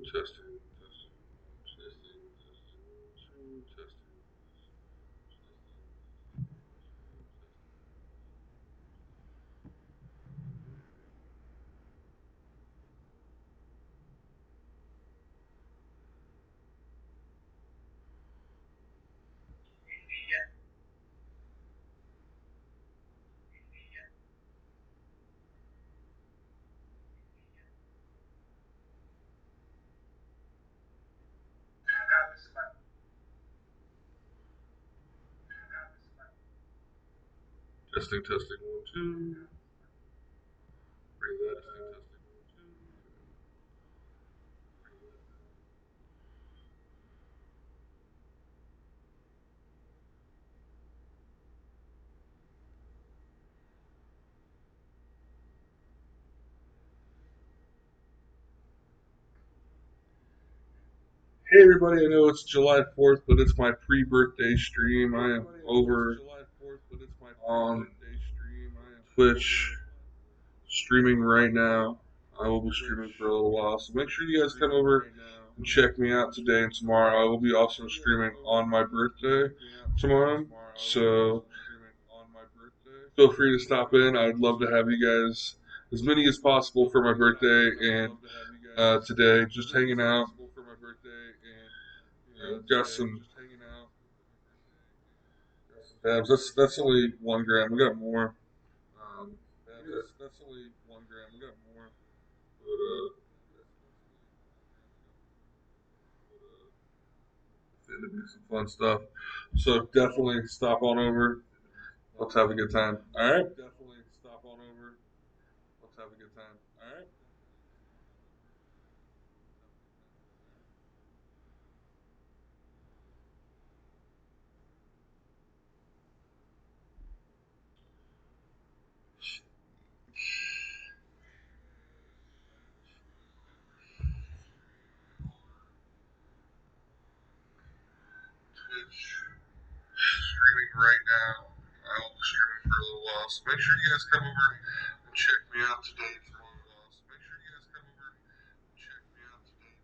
Testing, testing, testing, testing, testing. Testing, testing, one, two. Bring that out. Hey everybody, I know it's July 4th, but it's my pre-birthday stream. I am over on Twitch streaming right now. I will be streaming for a little while, so make sure you guys come over and check me out today and tomorrow. I will be also streaming on my birthday tomorrow, so feel free to stop in. I would love to have you guys, as many as possible, for my birthday and today, just hanging out. Got some dabs. That's only 1 gram. We got more. But, it'll be some fun stuff. So definitely stop on over. Let's have a good time. All right. Twitch streaming right now. I will be streaming for a little while, so make sure you guys come over and check me out today for a little while. So make sure you guys come over and check me out today.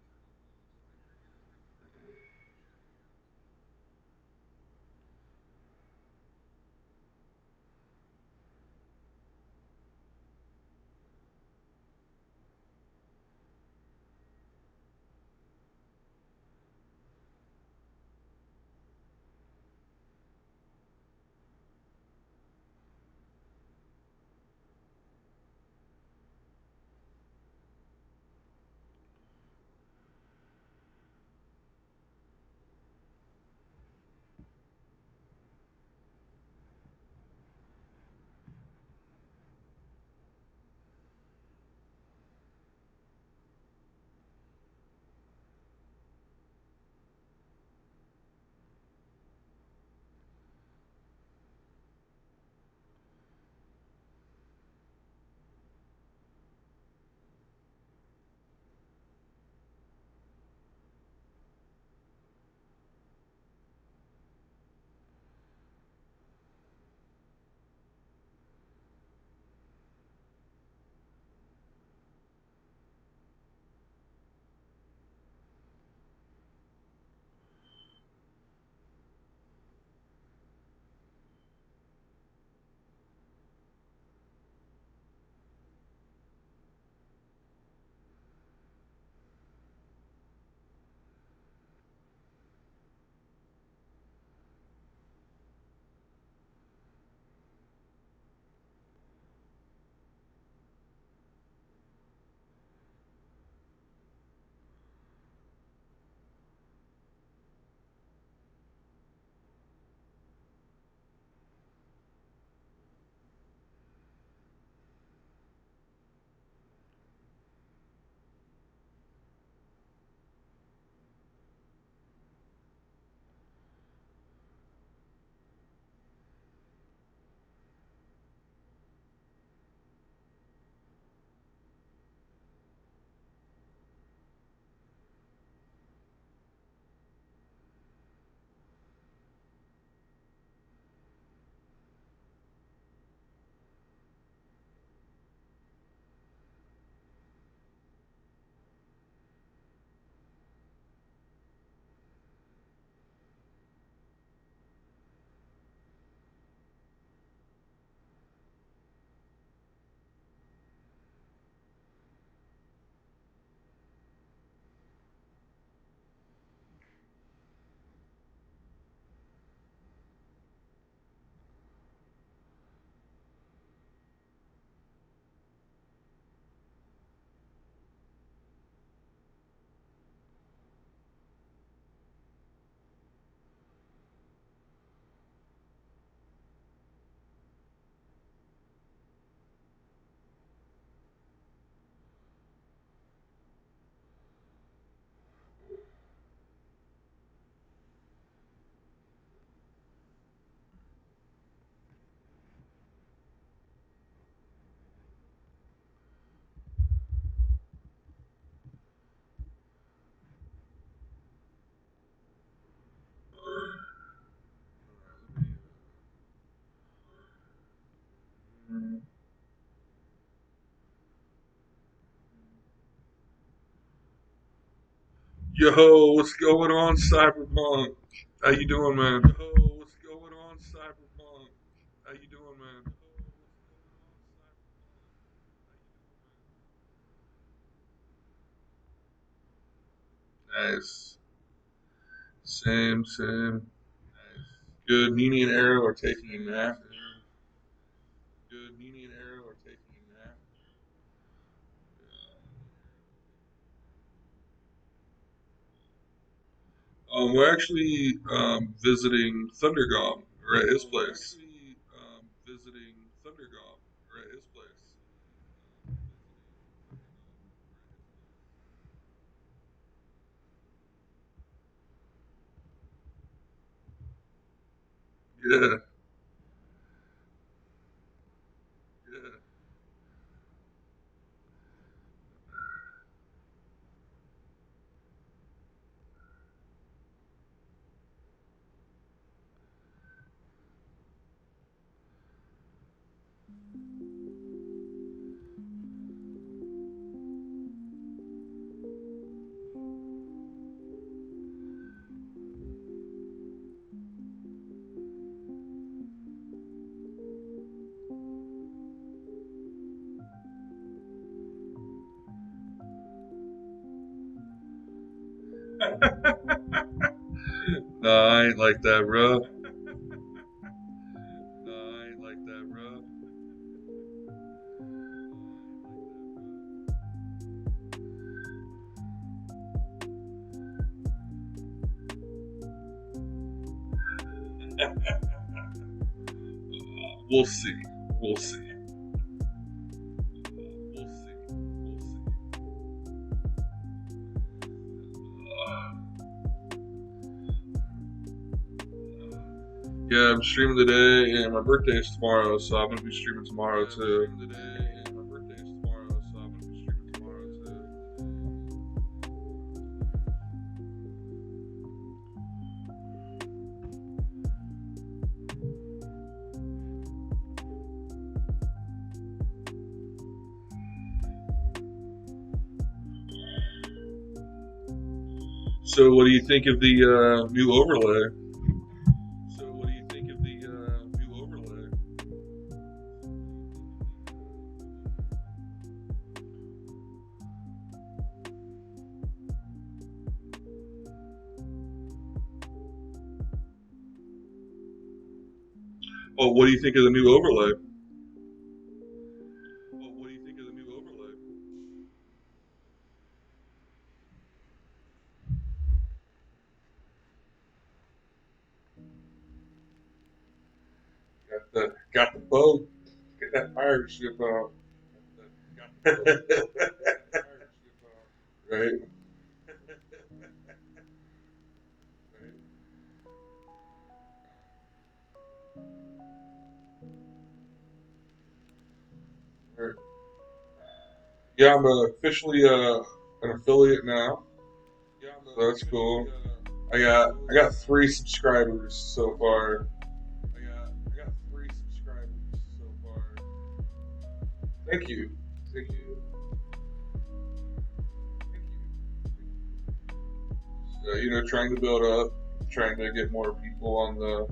Yo, what's going on, Cyberpunk? How you doing, man? Yo, what's going on, Cyberpunk? How you doing, man? Nice. Same, same. Good. Nini and Arrow are taking a nap. Good. Nini and Arrow are taking a nap. We're actually visiting Thundergong. We're at his place. Visiting Thundergong. We're at his place. Yeah, yeah. No, I ain't like that, bro. No, I ain't like that, bro. We'll see. We'll see. We'll see. We'll see. Yeah, I'm streaming today, and my birthday is tomorrow, so I'm gonna be streaming tomorrow too. I'm streaming today, and my birthday is tomorrow, so I'm gonna be streaming tomorrow too. So, what do you think of the new overlay? So, what do you think of the new overlay? Oh, what do you think of the new overlay? Oh, what do you think of the new overlay? Got the boat. Get that pirate ship out. Right. Right. Yeah, I'm officially an affiliate now, so that's cool. I got 3 subscribers so far. I got 3 subscribers so far. Thank you, thank you, thank you. Trying to build up, trying to get more people on the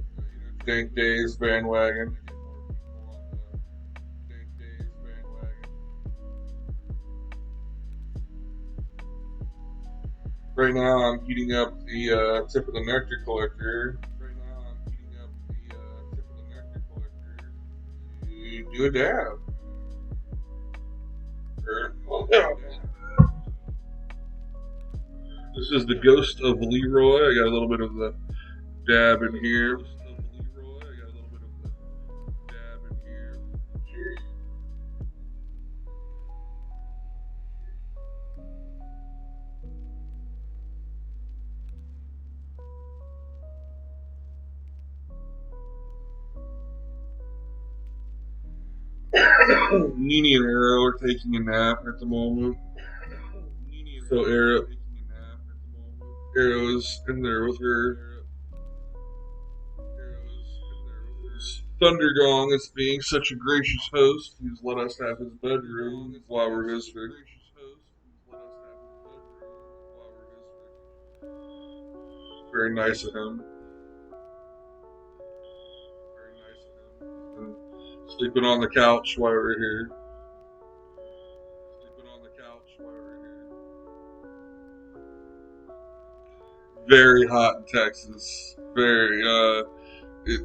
Dank Days bandwagon. Right now, I'm heating up the tip of the nectar collector. Right now, I'm heating up the tip of the nectar collector to do a dab. Well, yeah. This is the ghost of Leroy. I got a little bit of the dab in here. Nini and Arrow are taking a nap at the moment. So Arrow is in there with her. Thundergong is being such a gracious host. He's let us have his bedroom while we're visiting. Very nice of him. And sleeping on the couch while we're here. Very hot in Texas. Very. It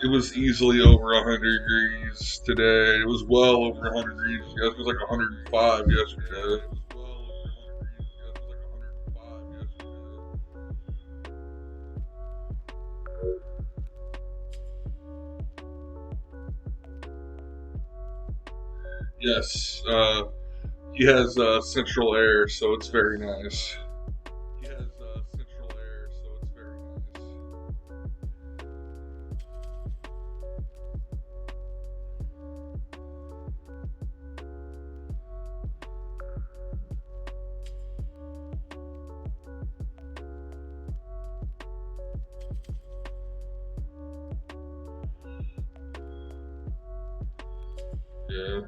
it was easily over 100 degrees today. It was well over 100 degrees. It was like 105 yesterday. Yes, he has central air, so it's very nice. Yeah.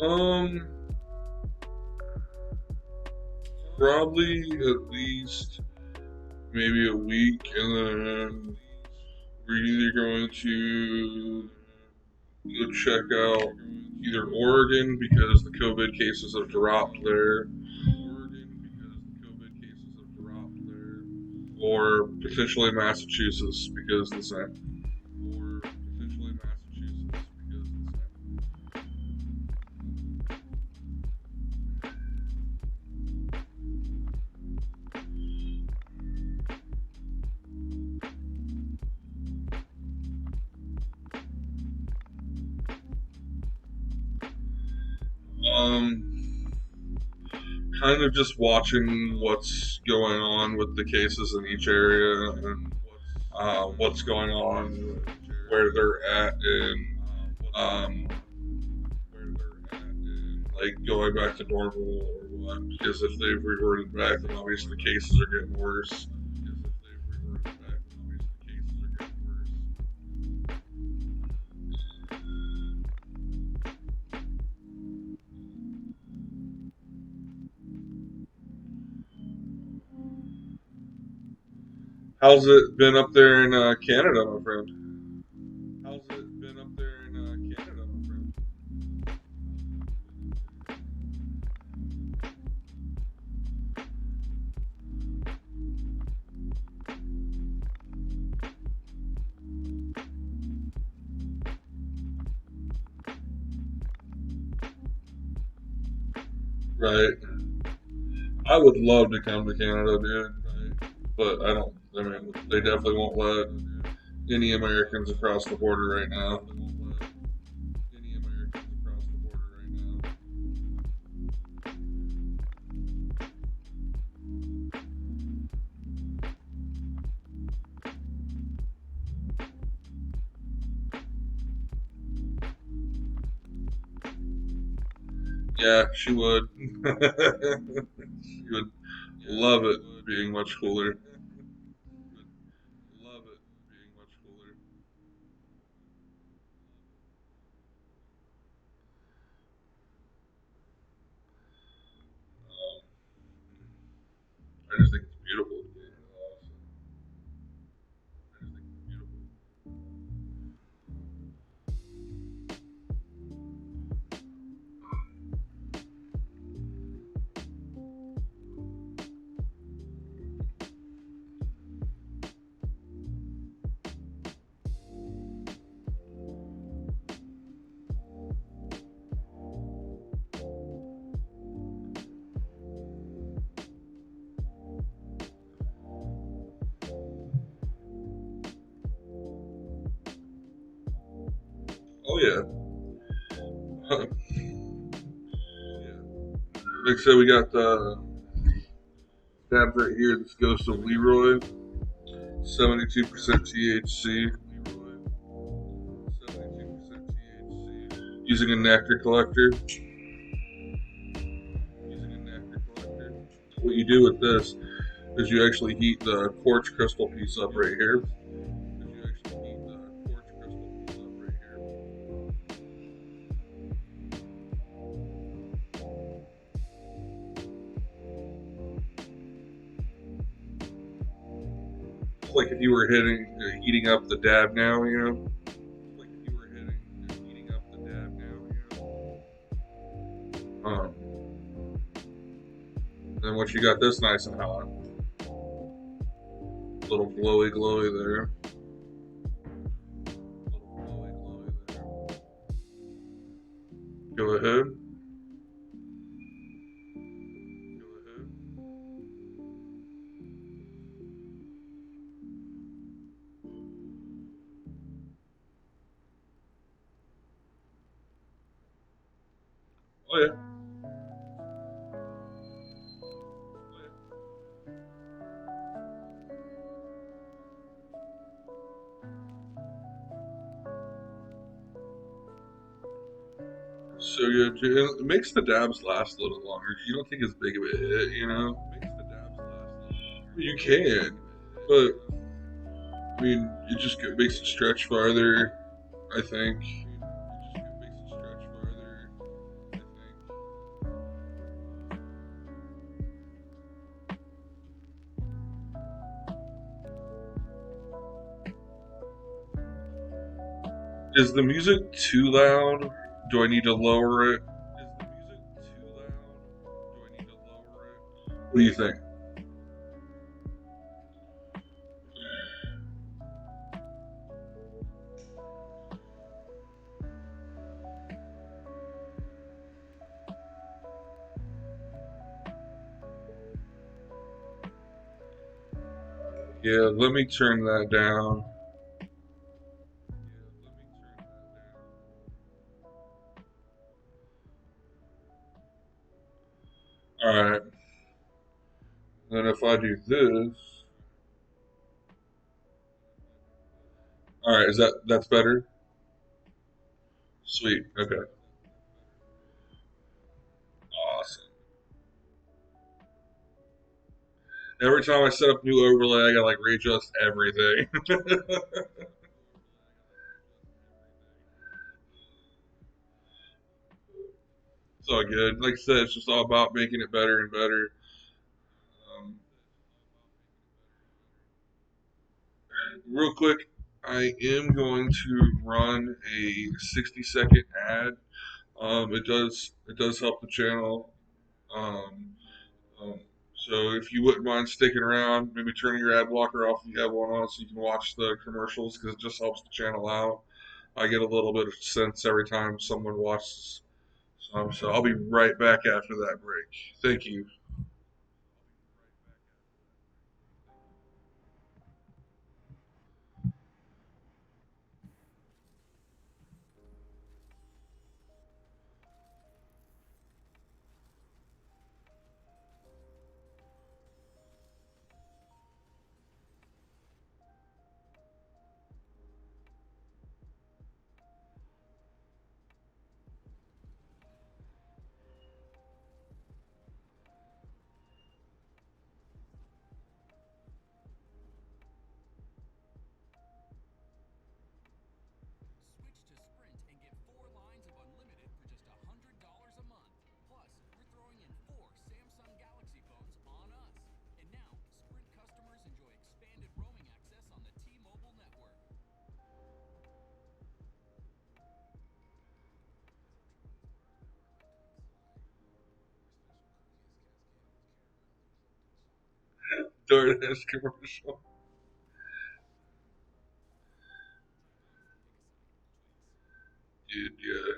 Um, Probably at least maybe a week, and then we're either going to go check out either Oregon because the COVID cases have dropped there, or potentially Massachusetts because the same. Um, Kind of just watching what's going on with the cases in each area and what's going on, where they're at, and um, like going back to normal or what. Because if they've reverted back, then obviously the cases are getting worse. How's it been up there in Canada, my friend? Right. I would love to come to Canada, dude, but I don't. I mean, they definitely won't let any Americans across the border right now. Yeah, she would. She would love it being much cooler. I just think it's beautiful. Oh yeah. Like I said, we got Dabs right here. This goes to Leroy. 72% THC. Using a nectar collector. What you do with this is you actually heat the quartz crystal piece up right here. It's like if you were heating up the dab now, you know. Um, and once you got this nice and hot, little glowy there. Go ahead. Oh yeah. So yeah, it makes the dabs last a little longer. You don't take as big of a hit, you know. You can, but I mean, it just makes it stretch farther. I think. Is the music too loud? Do I need to lower it? What do you think? Yeah, let me turn that down. All right. Then if I do this, all right, is that's better? Sweet. Okay. Awesome. Every time I set up new overlay, I gotta like readjust everything. It's all good. Like I said, it's just all about making it better and better. Um, Real quick, I am going to run a 60-second ad. It does help the channel. Um, um, so if you wouldn't mind sticking around, maybe turning your ad blocker off if you have one on, so you can watch the commercials because it just helps the channel out. I get a little bit of sense every time someone watches. So I'll be right back after that break. Thank you. DoorDash commercial. Dude, yeah.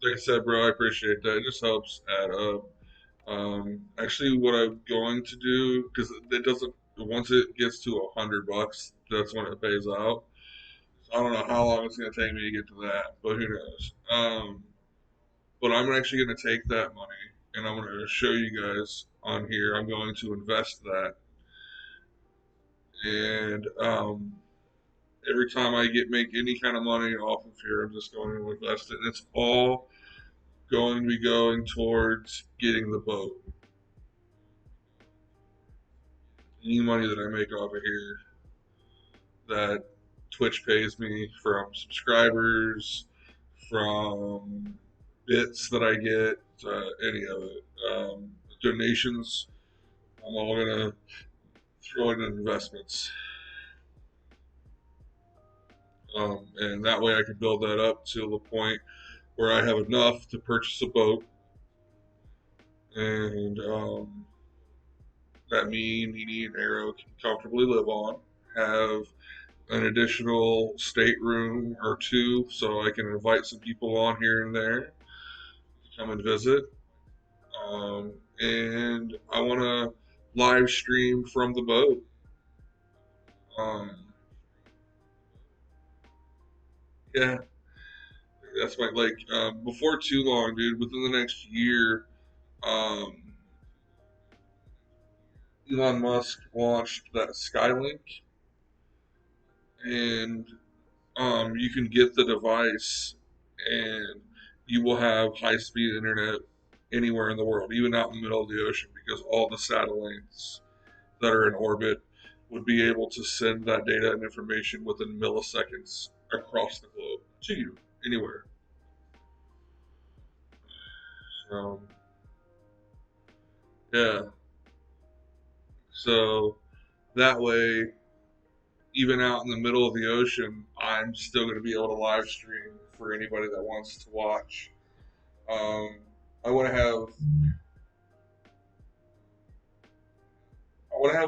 Like I said, bro, I appreciate that. It just helps add up. Actually, what I'm going to do, because it doesn't, once it gets to $100, that's when it pays out. So I don't know how long it's going to take me to get to that, but who knows? But I'm actually going to take that money and I'm going to show you guys on here. I'm going to invest that, and every time I make any kind of money off of here, I'm just going to invest it. And it's all going to be going towards getting the boat. Any money that I make off of here that Twitch pays me from subscribers, from bits that I get, any of it, donations, I'm all gonna throw it in investments, and that way I can build that up to the point where I have enough to purchase a boat, and that me, Nini, and Arrow can comfortably live on. Have an additional stateroom or two so I can invite some people on here and there to come and visit. And I want to live stream from the boat. Um, yeah, that's my like. Before too long, dude. Within the next year, um, Elon Musk launched that Skylink, and you can get the device, and you will have high-speed internet anywhere in the world, even out in the middle of the ocean, because all the satellites that are in orbit would be able to send that data and information within milliseconds across the globe to you, anywhere. So, yeah. So that way, even out in the middle of the ocean, I'm still going to be able to live stream for anybody that wants to watch. Um, I want to have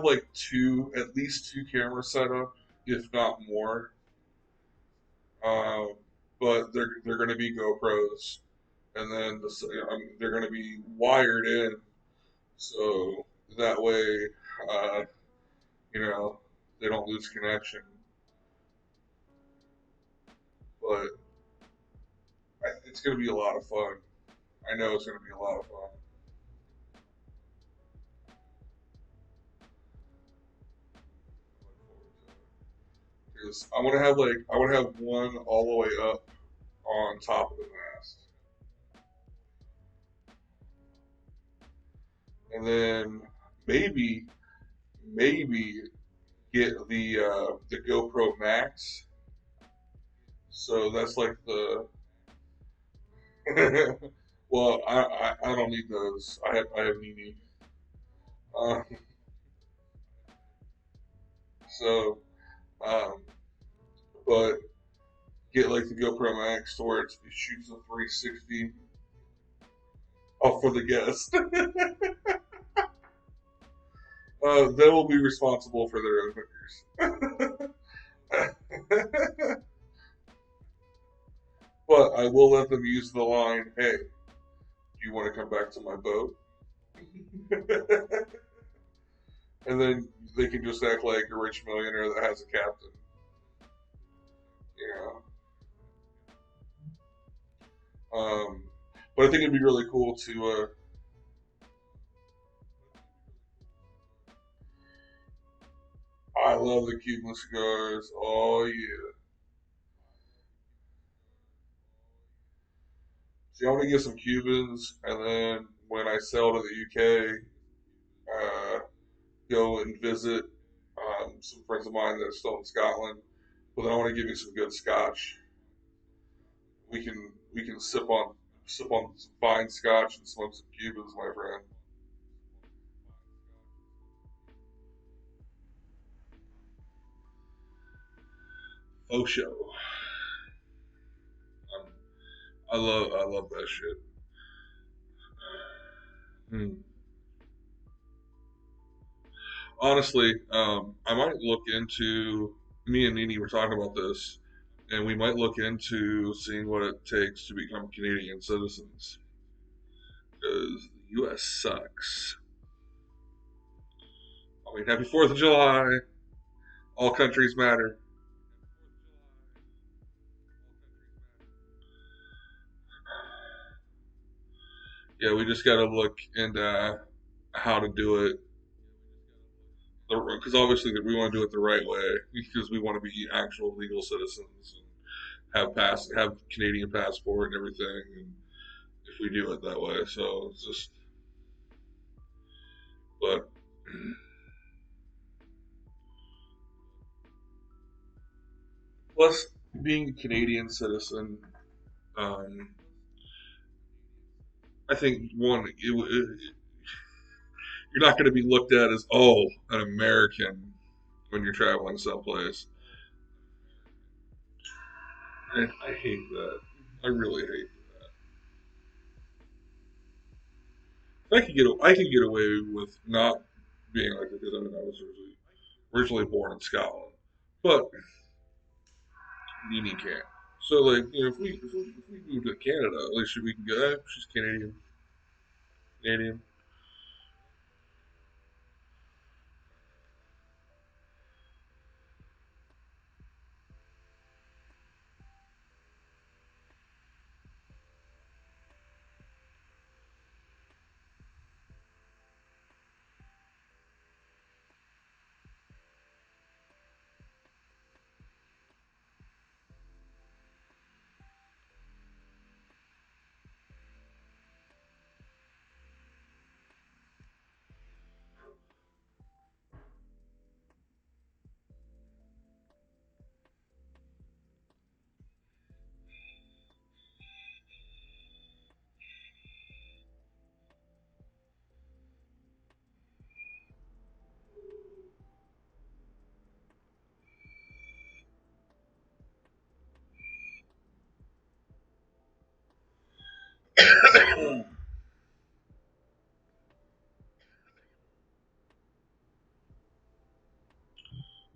like two, at least two cameras set up, if not more. Um, but they're going to be GoPros, and then they're going to be wired in, so that way, uh, you know, they don't lose connection. But it's going to be a lot of fun. I know it's going to be a lot of fun. Because I want to have one all the way up on top of the mast, and then maybe maybe get the GoPro Max. So that's like the well, I don't need those. I have Nini. Uh, so um, but get like the GoPro Max to where it shoots a 360 for the guest. They will be responsible for their own hookers. But I will let them use the line, "Hey, do you want to come back to my boat?" And then they can just act like a rich millionaire that has a captain. You know. But I think it'd be really cool to. I love the Cuban cigars. Oh yeah. So I want to get some Cubans, and then when I sail to the UK, uh, go and visit some friends of mine that are still in Scotland. But then I want to give you some good Scotch. We can sip on some fine Scotch and smoke some Cubans, my friend. Oh show. Um, I love that shit. Hmm. Honestly, I might look into. Me and Nini were talking about this, and we might look into seeing what it takes to become Canadian citizens. Because U.S. sucks. I mean, happy 4th of July. All countries matter. Yeah, we just got to look into how to do it. Because obviously we want to do it the right way because we want to be actual legal citizens and have Canadian passport and everything. And if we do it that way, so it's just but plus being a Canadian citizen, um, I think you're not going to be looked at as an American when you're traveling someplace. I hate that. I really hate that. I could get away with not being like that because I mean I was originally born in Scotland, but Nini can't. So like if we move to Canada, at least we can go. She's Canadian. Canadian.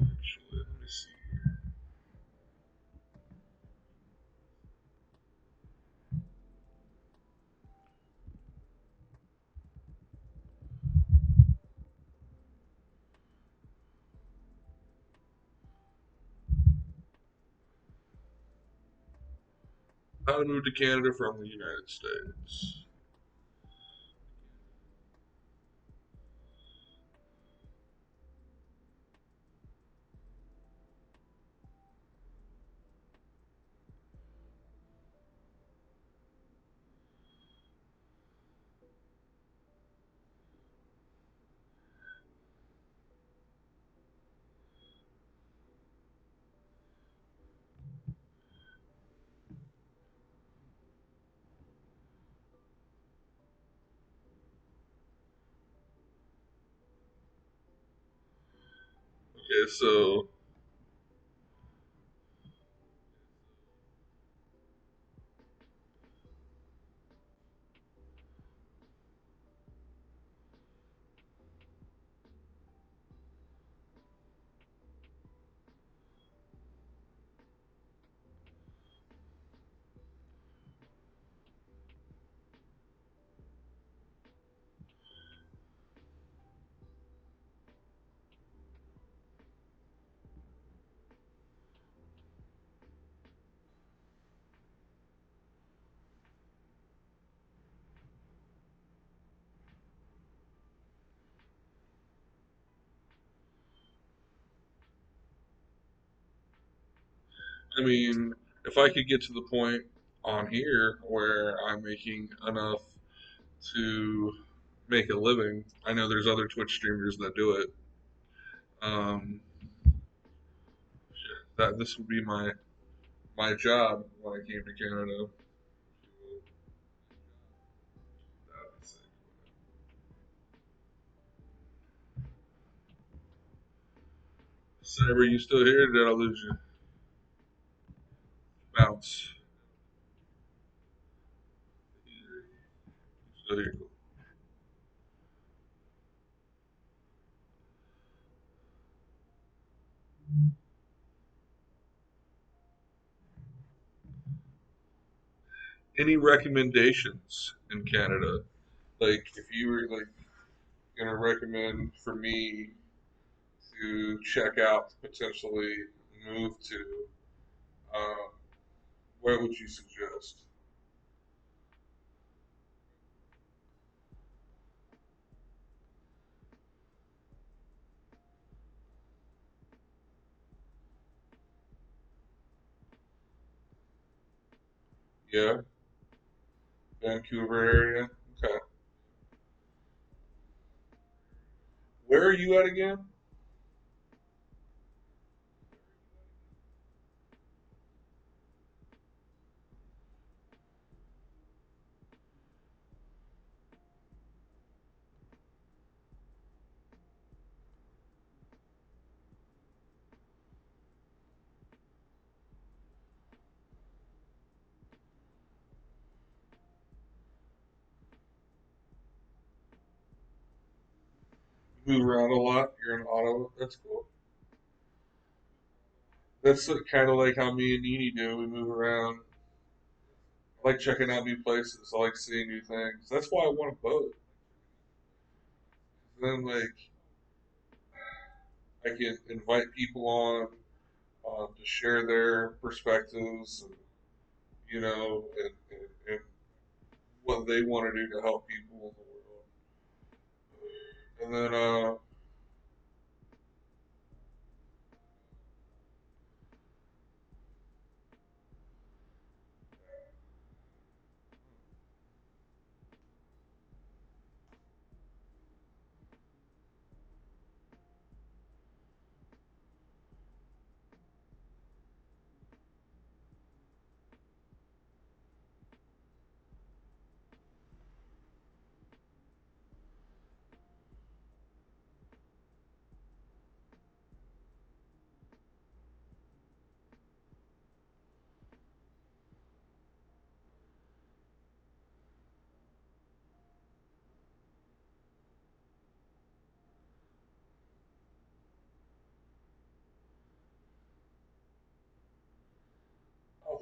Actually, let me see. How to move to Canada from the United States. Okay, so I mean, if I could get to the point on here where I'm making enough to make a living, I know there's other Twitch streamers that do it. Um, that this would be my job when I came to Canada. Cyber, you still here? Did I lose you? Bounce. Still here. Any recommendations in Canada? Like, if you were like gonna recommend for me to check out, to potentially move to, um, where would you suggest? Yeah, Vancouver area. Okay. Where are you at again? You move around a lot. You're in Ottawa. That's cool. That's kind of like how me and Nini do. We move around. I like checking out new places. I like seeing new things. That's why I want a boat. Then, like, I can invite people on, to share their perspectives, and and what they want to do to help people in the world. And then, oh,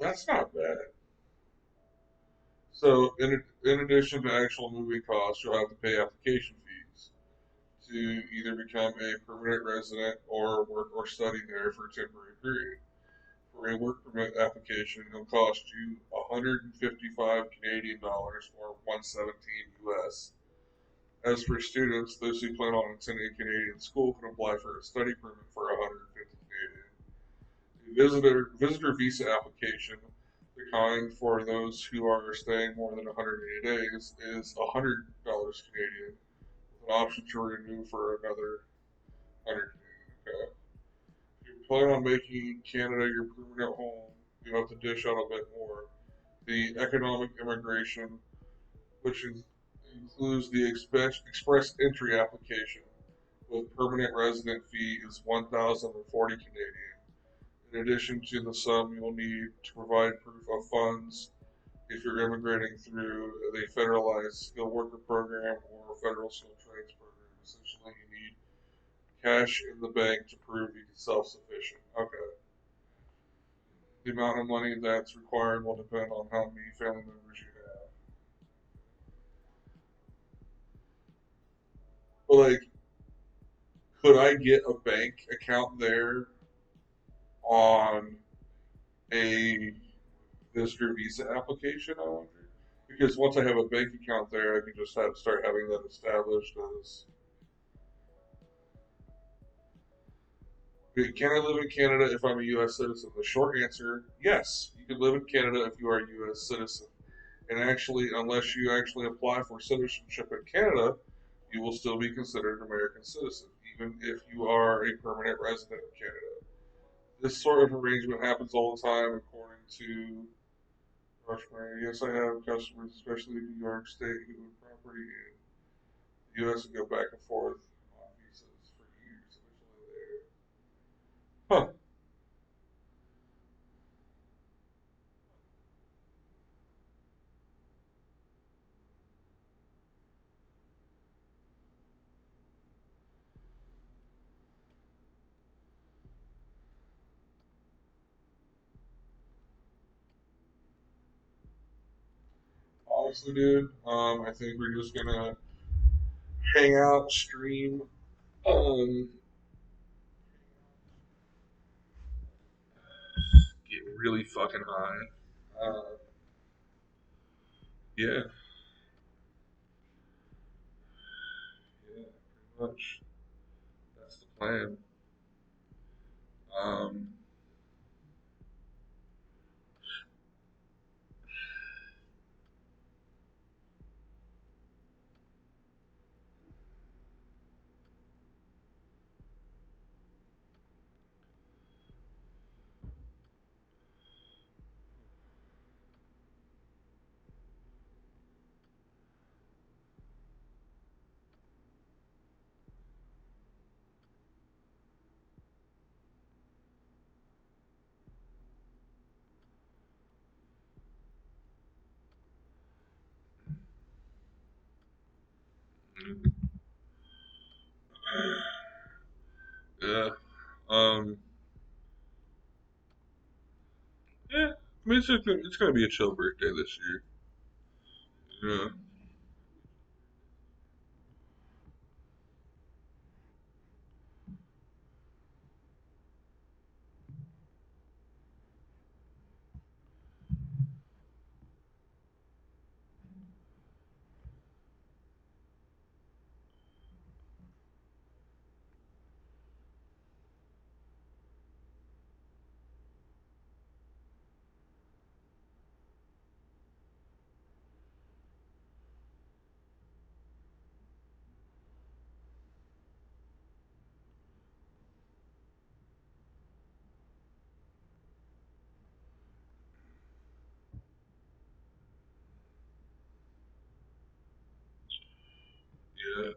that's not bad. So, in addition to actual moving costs, you'll have to pay application fees to either become a permanent resident or work or study there for a temporary period. For a work permit application, it'll cost you 155 Canadian dollars or 117 US. As for students, those who plan on attending a Canadian school can apply for a study permit for 150 Canadian. The visitor visa application, the kind for those who are staying more than 180 days, is $100 Canadian, with an option to renew for another 100 Canadian. Okay. If you plan on making Canada your permanent home, you have to dish out a bit more. The economic immigration, which includes the express entry application with permanent resident fee, is 1,040 Canadian. In addition to the sum, you'll need to provide proof of funds if you're immigrating through the federalized skilled worker program or federal skilled trades program. Essentially, you need cash in the bank to prove you're self-sufficient. Okay. The amount of money that's required will depend on how many family members you have. But, like, could I get a bank account there on a visitor visa application? I wonder. Because once I have a bank account there, I can just start having that established as. Can I live in Canada if I'm a U.S. citizen? The short answer: yes. You can live in Canada if you are a U.S. citizen. And actually, unless you actually apply for citizenship in Canada, you will still be considered an American citizen, even if you are a permanent resident of Canada. This sort of arrangement happens all the time, according to Rushmore. Yes, I have customers, especially in New York State, who own property in the U.S. and go back and forth on visas for years. Eventually, they huh. honestly, dude. I think we're just gonna hang out, stream, get really fucking high. Yeah, yeah, pretty much. That's the plan. Um, yeah. Um, yeah. I mean, it's gonna be a chill birthday this year. Yeah,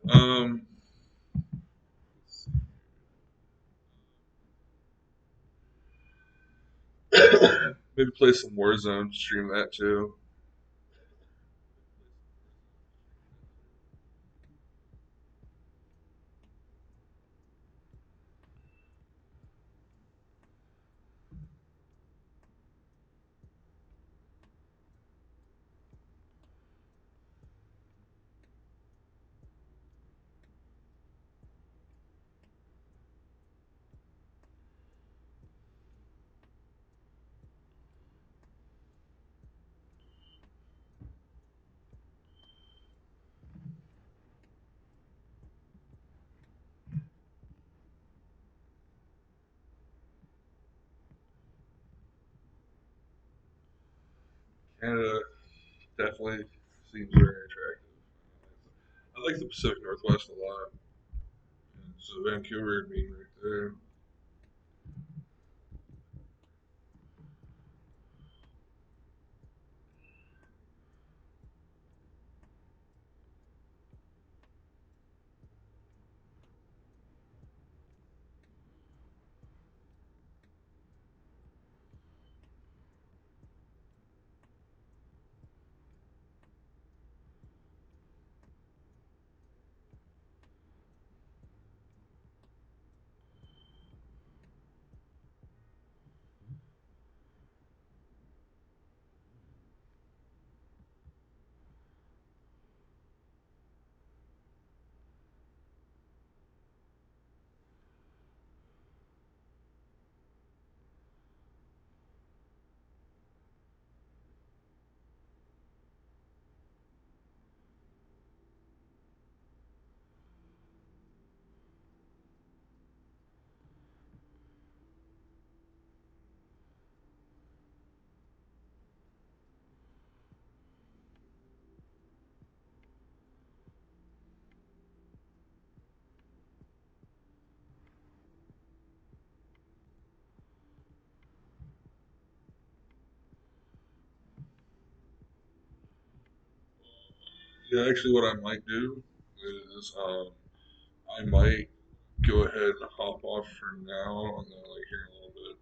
yeah. Maybe play some Warzone, stream that too. Canada definitely seems very attractive. I like the Pacific Northwest a lot. So Vancouver being right there. Yeah, actually, what I might do is I might go ahead and hop off for now, and then like here in a little bit,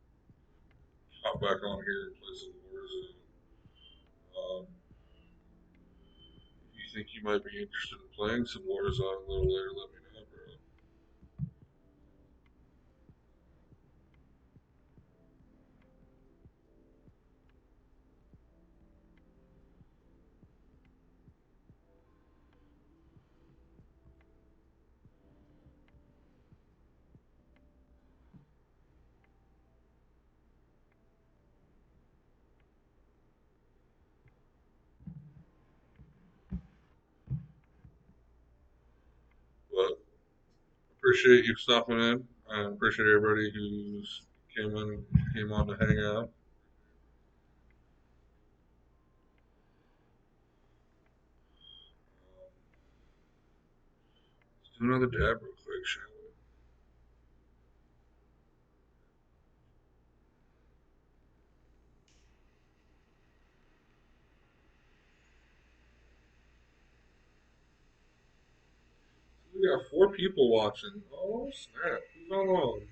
hop back on here and play some Warzone. If you think you might be interested in playing some Warzone a little later, let me know, bro. appreciate you stopping in. I appreciate everybody who's came on to hang out. Let's do another dab real quick, shall we? We got 4 people watching. Oh snap! Who's online?